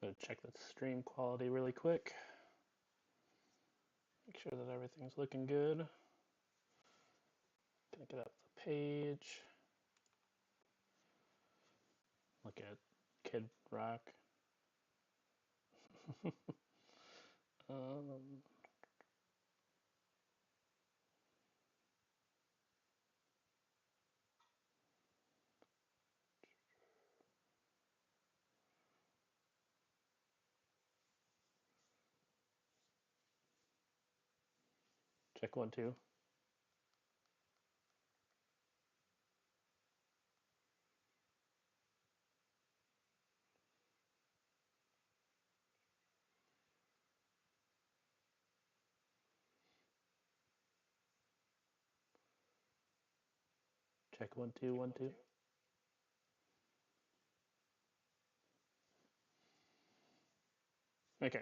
I'm going to check the stream quality really quick. Make sure that everything's looking good. Gonna get up the page. Look at Kid Rock. um, check 1, 2. Check 1, 2, 1, 2. Okay.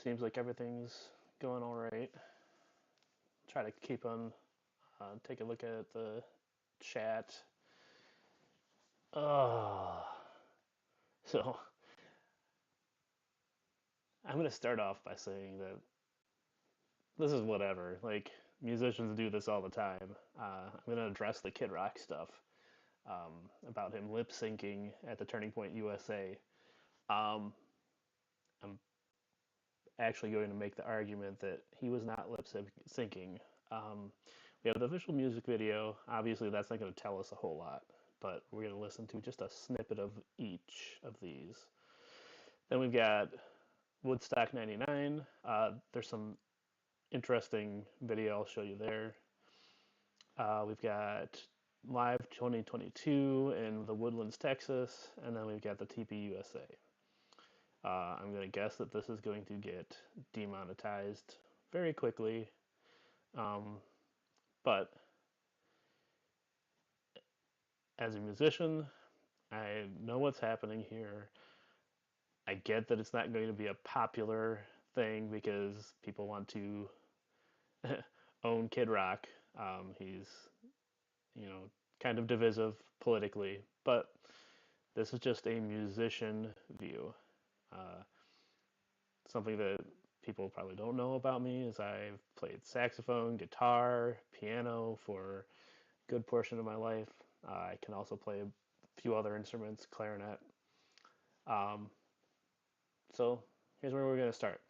Seems like everything's going all right. Try to keep on, take a look at the chat. So I'm going to start off by saying that this is whatever. Like, musicians do this all the time. I'm going to address the Kid Rock stuff about him lip syncing at the Turning Point USA. I'm actually going to make the argument that he was not lip syncing. We have the official music video. Obviously, that's not going to tell us a whole lot, but we're going to listen to just a snippet of each of these. Then we've got Woodstock 99. There's some interesting video I'll show you there. We've got Live 2022 in the Woodlands, Texas, and then we've got the TPUSA. I'm going to guess that this is going to get demonetized very quickly, but as a musician, I know what's happening here. I get that it's not going to be a popular thing because people want to own Kid Rock. He's, kind of divisive politically, but this is just a musician view. Something that people probably don't know about me is I've played saxophone, guitar, piano for a good portion of my life. I can also play a few other instruments, clarinet. So here's where we're going to start.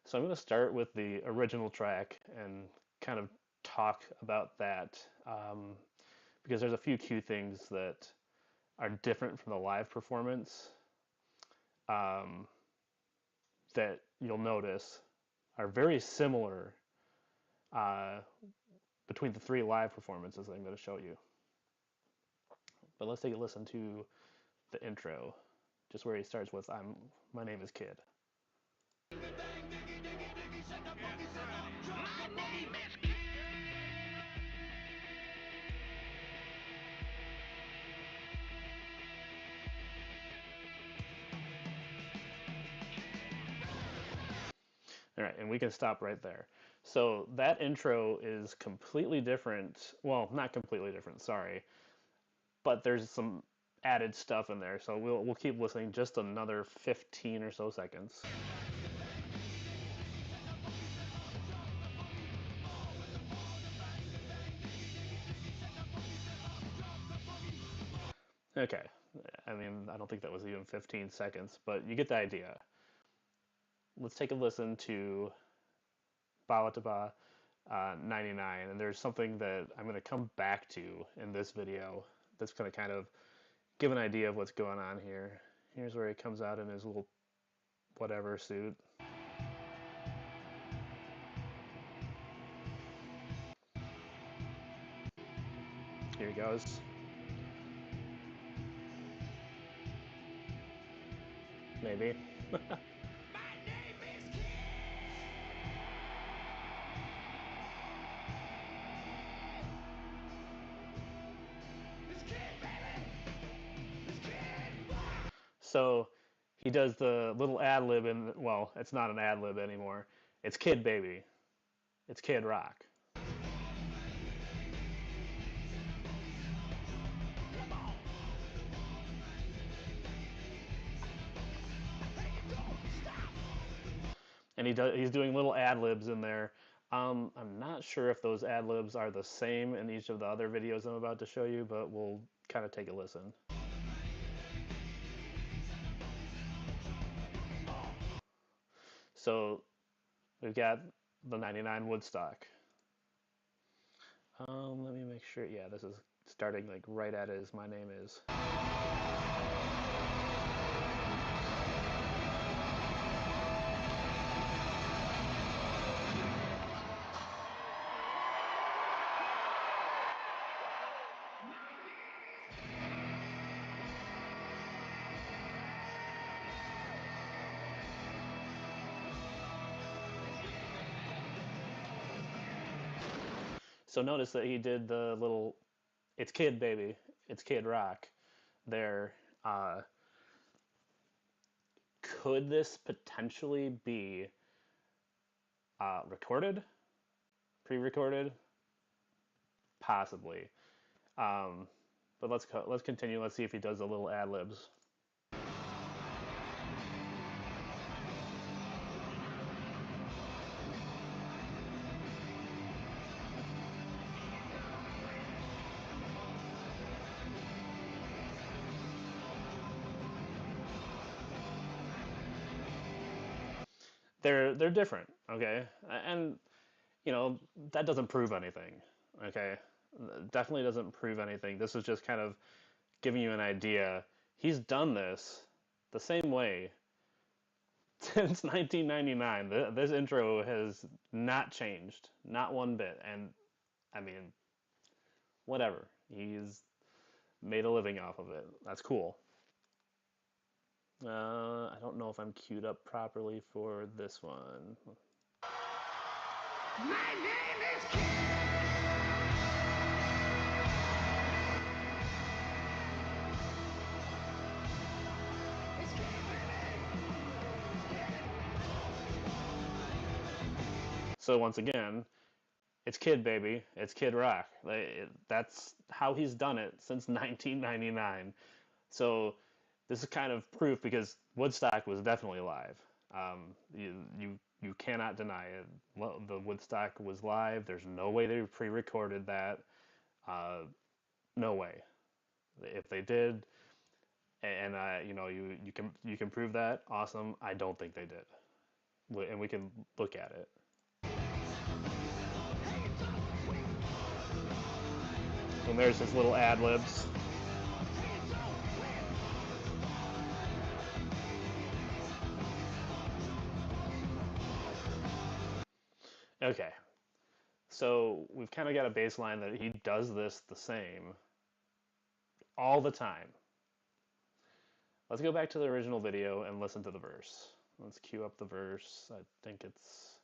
So I'm going to start with the original track and kind of talk about that because there's a few key things that are different from the live performance that you'll notice are very similar between the 3 live performances I'm going to show you. But let's take a listen to the intro, just where he starts with my name is Kid. All right, and we can stop right there. So that intro is completely different. Well, not completely different, sorry. But there's some added stuff in there. So we'll keep listening just another 15 or so seconds. Okay. I mean, I don't think that was even 15 seconds, but you get the idea. Let's take a listen to Bawitdaba 99, and there's something that I'm going to come back to in this video that's going to kind of give an idea of what's going on here. Here's where he comes out in his little whatever suit. Here he goes. Maybe. So he does the little ad lib, and well, it's not an ad lib anymore. It's Kid Baby. It's Kid Rock. and he's doing little ad libs in there. I'm not sure if those ad libs are the same in each of the other videos I'm about to show you, but we'll kind of take a listen. So we've got the 99 Woodstock. Let me make sure. Yeah, this is starting like right at his My Name Is. So notice that he did the little "It's Kid Baby, It's Kid Rock" there. Could this potentially be recorded, pre-recorded? Possibly. Um, but let's continue. Let's see if he does a little ad libs. They're different, okay, and you know that doesn't prove anything, okay. Definitely doesn't prove anything. This is just kind of giving you an idea. He's done this the same way since 1999. This intro has not changed, not one bit. And I mean, whatever. He's made a living off of it. That's cool. I don't know if I'm queued up properly for this one. My name is Kid. So once again, it's Kid Baby, it's Kid Rock. That's how he's done it since 1999. So this is kind of proof because Woodstock was definitely live. You cannot deny it. The Woodstock was live. There's no way they pre-recorded that. No way. If they did, and you can prove that, awesome. I don't think they did, and we can look at it. And there's his little ad libs. Okay, so we've kind of got a baseline that he does this the same all the time. Let's go back to the original video and listen to the verse. Let's cue up the verse. I think it's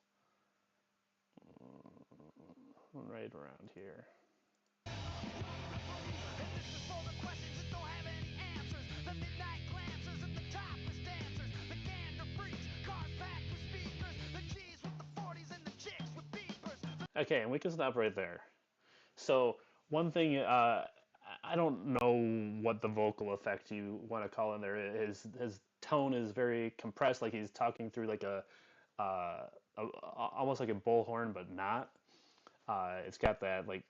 right around here. Okay, and we can stop right there. So one thing, I don't know what the vocal effect you want to call in there. His tone is very compressed, like he's talking through like uh, a almost like a bullhorn, but not. It's got that like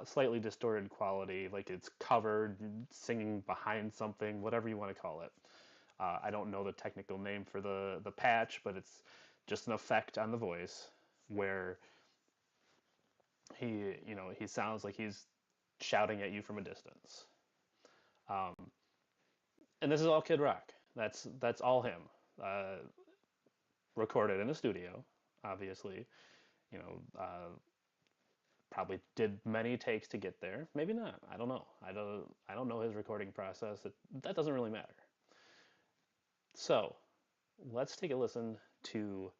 slightly distorted quality, like it's covered, singing behind something, whatever you want to call it. I don't know the technical name for the patch, but it's just an effect on the voice where he sounds like he's shouting at you from a distance. Um, and this is all Kid Rock. That's all him. Recorded in a studio, obviously. You know, probably did many takes to get there. Maybe not. I don't know. I don't know his recording process. That doesn't really matter. So let's take a listen to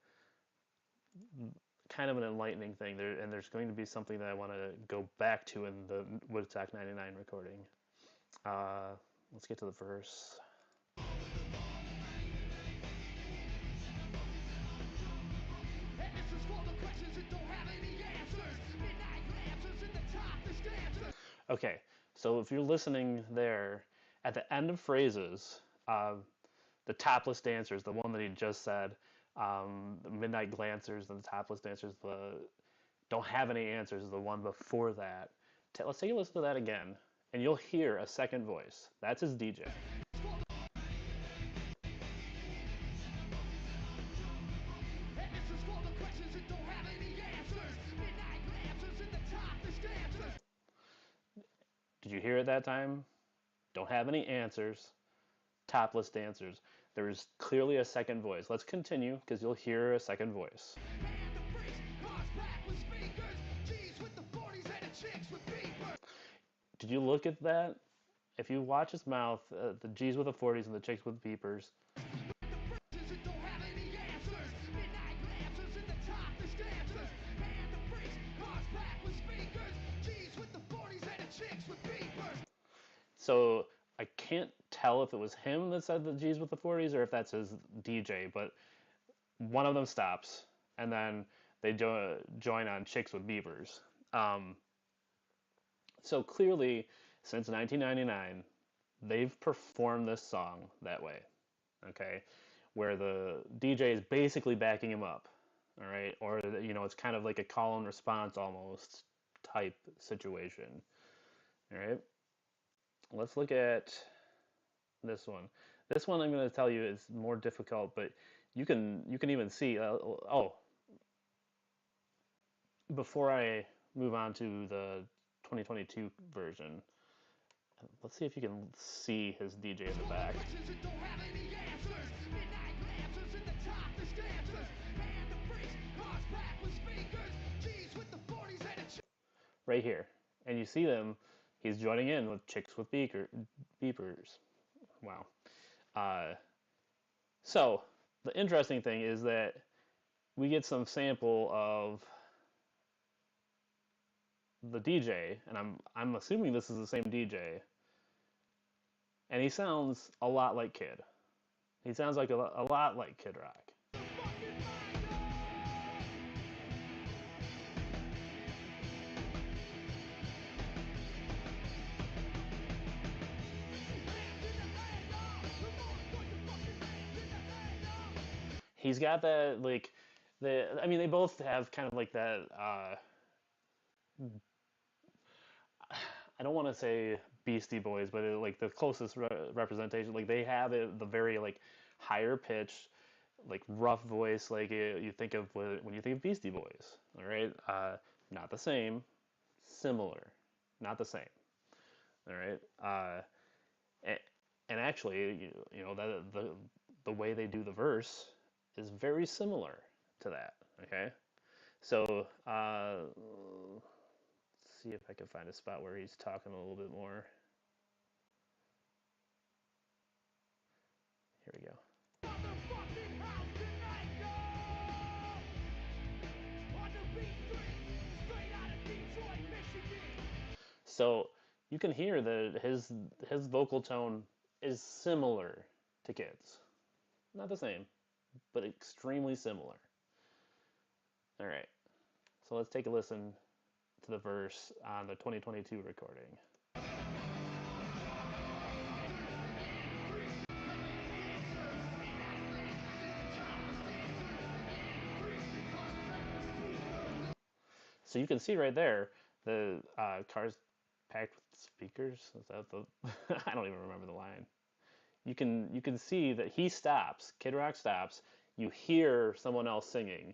kind of an enlightening thing there, and there's going to be something that I want to go back to in the Woodstock 99 recording. Let's get to the verse. Okay, so if you're listening there, at the end of phrases, the topless dancers, the one that he just said, The Midnight Glancers and the Topless Dancers, the Don't Have Any Answers is the one before that. Let's take a listen to that again, and you'll hear a second voice. That's his DJ. Did you hear it that time? Don't have any answers. Topless dancers. There is clearly a second voice. Let's continue because you'll hear a second voice. Did you look at that? If you watch his mouth, the G's with the 40s and the chicks with beepers. So I can't tell if it was him that said the G's with the 40s or if that's his DJ, but one of them stops and then they join on chicks with beepers. So clearly, since 1999, they've performed this song that way, okay, where the DJ is basically backing him up, all right, or it's kind of like a call and response almost type situation, all right. Let's look at this one. This one I'm going to tell you is more difficult, but you can even see. Before I move on to the 2022 version, let's see if you can see his DJ in the back. Right here. And you see them, he's joining in with chicks with beepers. Wow. So, the interesting thing is that we get some sample of the DJ, and I'm assuming this is the same DJ, and he sounds a lot like Kid. He sounds like a lot like Kid Rock. He's got that I mean, they both have kind of like that. I don't want to say Beastie Boys, but like the closest representation. Like they have the very like higher pitch, like rough voice, like you think of when you think of Beastie Boys. All right, not the same, similar, not the same. All right, and actually, that the way they do the verse is very similar to that. Okay, so let's see if I can find a spot where he's talking a little bit more. Here we go. So you can hear that his vocal tone is similar to Kid's. Not the same, but extremely similar. All right. So let's take a listen to the verse on the 2022 recording. So you can see right there the car's packed with speakers. Is that the? I don't even remember the line. You can see that he stops. Kid Rock stops. You hear someone else singing.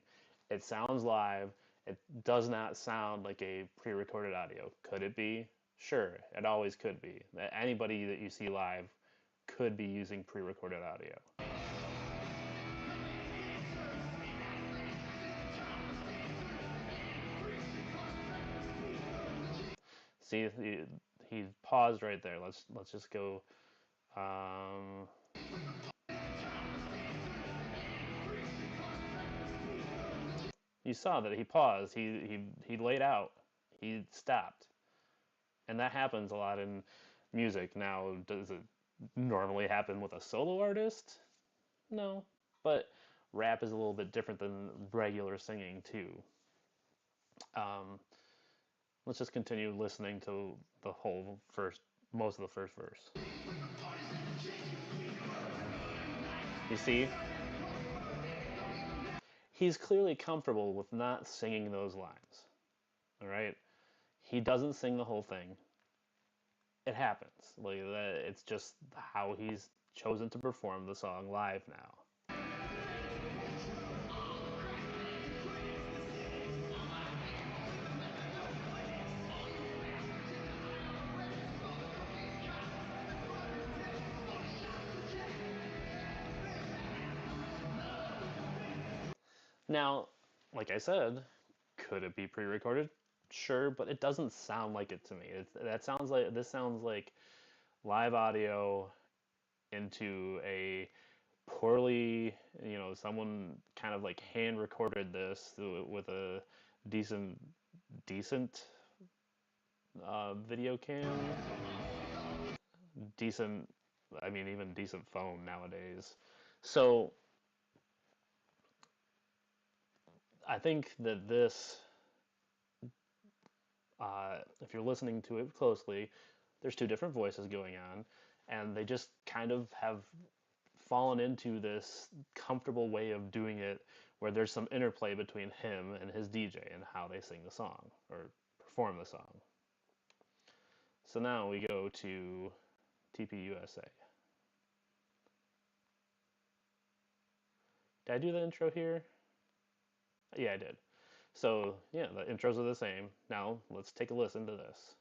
It sounds live. It does not sound like a pre-recorded audio. Could it be? Sure, it always could be. Anybody that you see live could be using pre-recorded audio. See, he paused right there. Let's just go. You saw that he paused. He laid out. He stopped, and that happens a lot in music. Now, does it normally happen with a solo artist? No, but rap is a little bit different than regular singing too. Um, let's just continue listening to the whole most of the first verse. You see, he's clearly comfortable with not singing those lines. All right, he doesn't sing the whole thing. It happens. Like that, it's just how he's chosen to perform the song live now. Now, like I said, could it be pre-recorded? Sure, but it doesn't sound like it to me. That sounds like this sounds like live audio into a poorly, someone kind of like hand recorded this with a decent decent video cam, decent. I mean, even decent phone nowadays. So I think that this, if you're listening to it closely, there's two different voices going on, and they just kind of have fallen into this comfortable way of doing it where there's some interplay between him and his DJ and how they sing the song or perform the song. So now we go to TPUSA. Did I do the intro here? Yeah, I did. So, yeah, the intros are the same. Now, let's take a listen to this.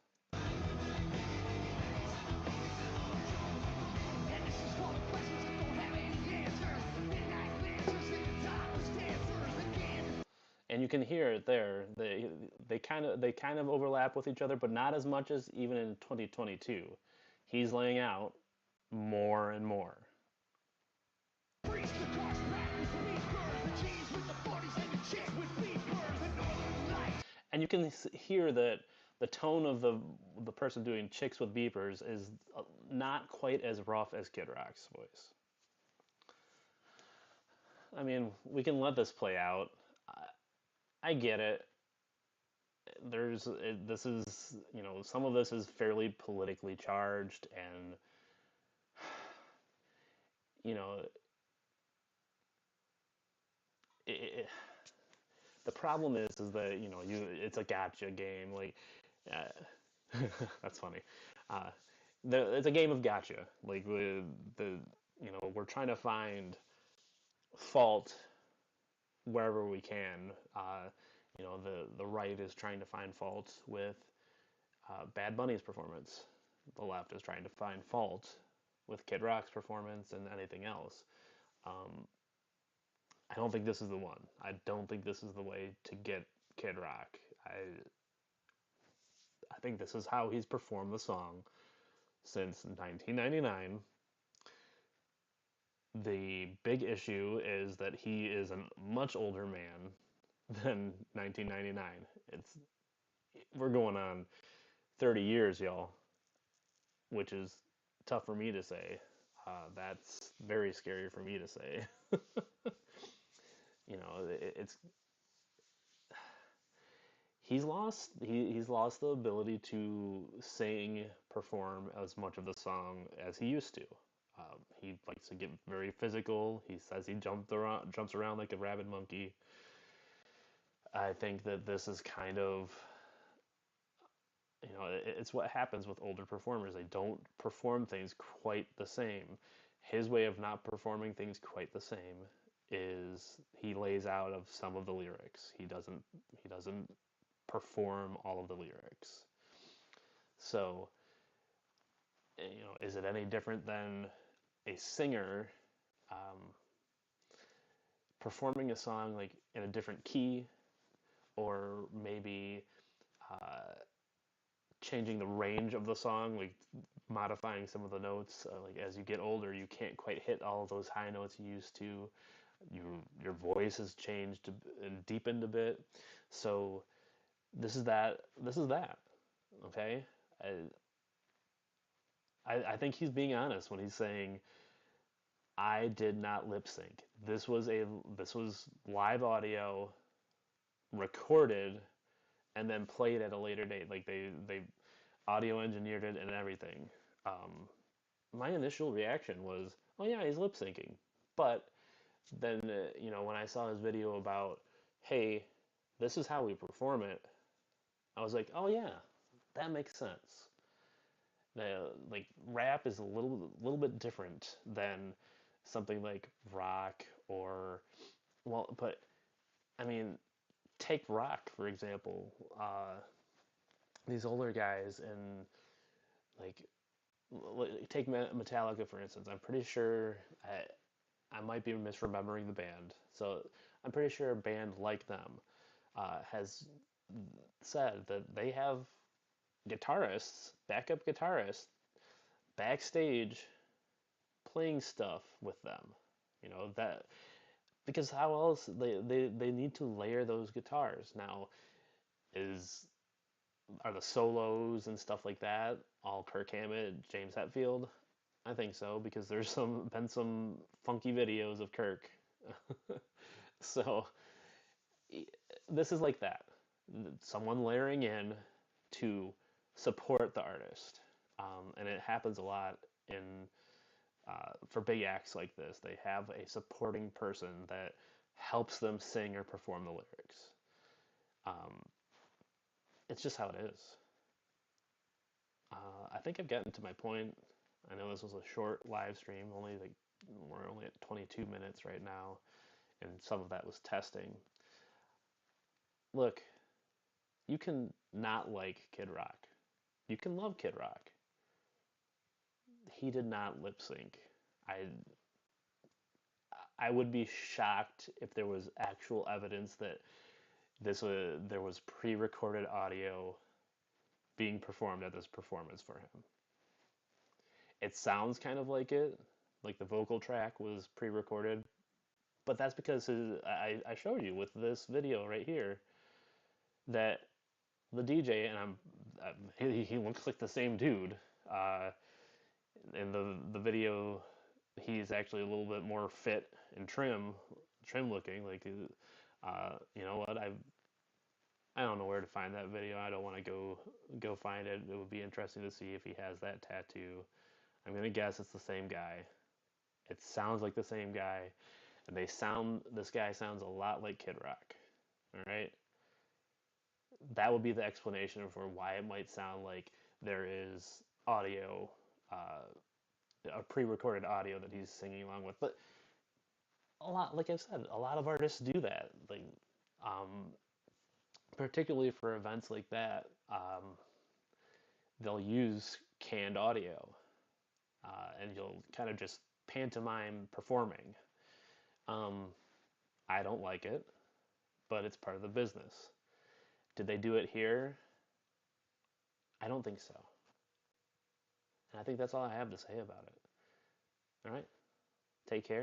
And you can hear it there. They kind of overlap with each other, but not as much as even in 2022. He's laying out more and more. And you can hear that the tone of the person doing Chicks with Beepers is not quite as rough as Kid Rock's voice. I mean, we can let this play out. I get it. This is, some of this is fairly politically charged, and you know, it, the problem is that it's a gotcha game. Like, that's funny. Uh, it's a game of gotcha. Like we're trying to find fault wherever we can. The right is trying to find fault with Bad Bunny's performance. The left is trying to find fault with Kid Rock's performance and anything else. Um, I don't think this is the one. I don't think this is the way to get Kid Rock. I think this is how he's performed the song since 1999. The big issue is that he is a much older man than 1999. We're going on 30 years, y'all, which is tough for me to say. That's very scary for me to say. It's he's lost the ability to sing, perform as much of the song as he used to. He likes to get very physical. He says he jumps around like a rabid monkey. I think that this is kind of, it's what happens with older performers. They don't perform things quite the same. His way of not performing things quite the same is he lays out of some of the lyrics. He doesn't perform all of the lyrics. So, is it any different than a singer um, performing a song like in a different key, or maybe uh, changing the range of the song, like modifying some of the notes? Like as you get older, you can't quite hit all of those high notes you used to. Your voice has changed and deepened a bit. So this is that. This is that. Okay. I think he's being honest when he's saying, I did not lip sync. This was live audio recorded and then played at a later date. Like they audio engineered it and everything. My initial reaction was, oh yeah, he's lip syncing, but then when I saw his video about, hey, this is how we perform it, I was like, oh yeah, that makes sense. Like rap is a little bit different than something like rock or, well, but I mean, take rock for example. These older guys and like take Metallica for instance. I'm pretty sure I might be misremembering the band, so I'm pretty sure a band like them has said that they have guitarists, backup guitarists, backstage playing stuff with them. That because how else they need to layer those guitars. Now, is are the solos and stuff like that all Kirk Hammett, James Hetfield? I think so because there's been some funky videos of Kirk. So this is like that. Someone layering in to support the artist. And it happens a lot in for big acts like this. They have a supporting person that helps them sing or perform the lyrics. Um, it's just how it is. I think I've gotten to my point. I know this was a short live stream, we're only at 22 minutes right now, and some of that was testing. Look, you can not like Kid Rock. You can love Kid Rock. He did not lip sync. I I would be shocked if there was actual evidence that there was pre-recorded audio being performed at this performance for him. It sounds kind of like the vocal track was pre-recorded, but that's because I showed you with this video right here that the DJ and he looks like the same dude. Uh, in the video, he's actually a little bit more fit and trim looking. Like, you know what? I don't know where to find that video. I don't want to go find it. It would be interesting to see if he has that tattoo. I'm gonna guess it's the same guy. It sounds like the same guy, and this guy sounds a lot like Kid Rock. All right, that would be the explanation for why it might sound like there is audio, a pre-recorded audio that he's singing along with. But like I said, a lot of artists do that. Like, um, particularly for events like that, they'll use canned audio, and you'll kind of just pantomime performing. Um, I don't like it, but it's part of the business. Did they do it here? I don't think so. And I think that's all I have to say about it. All right. Take care.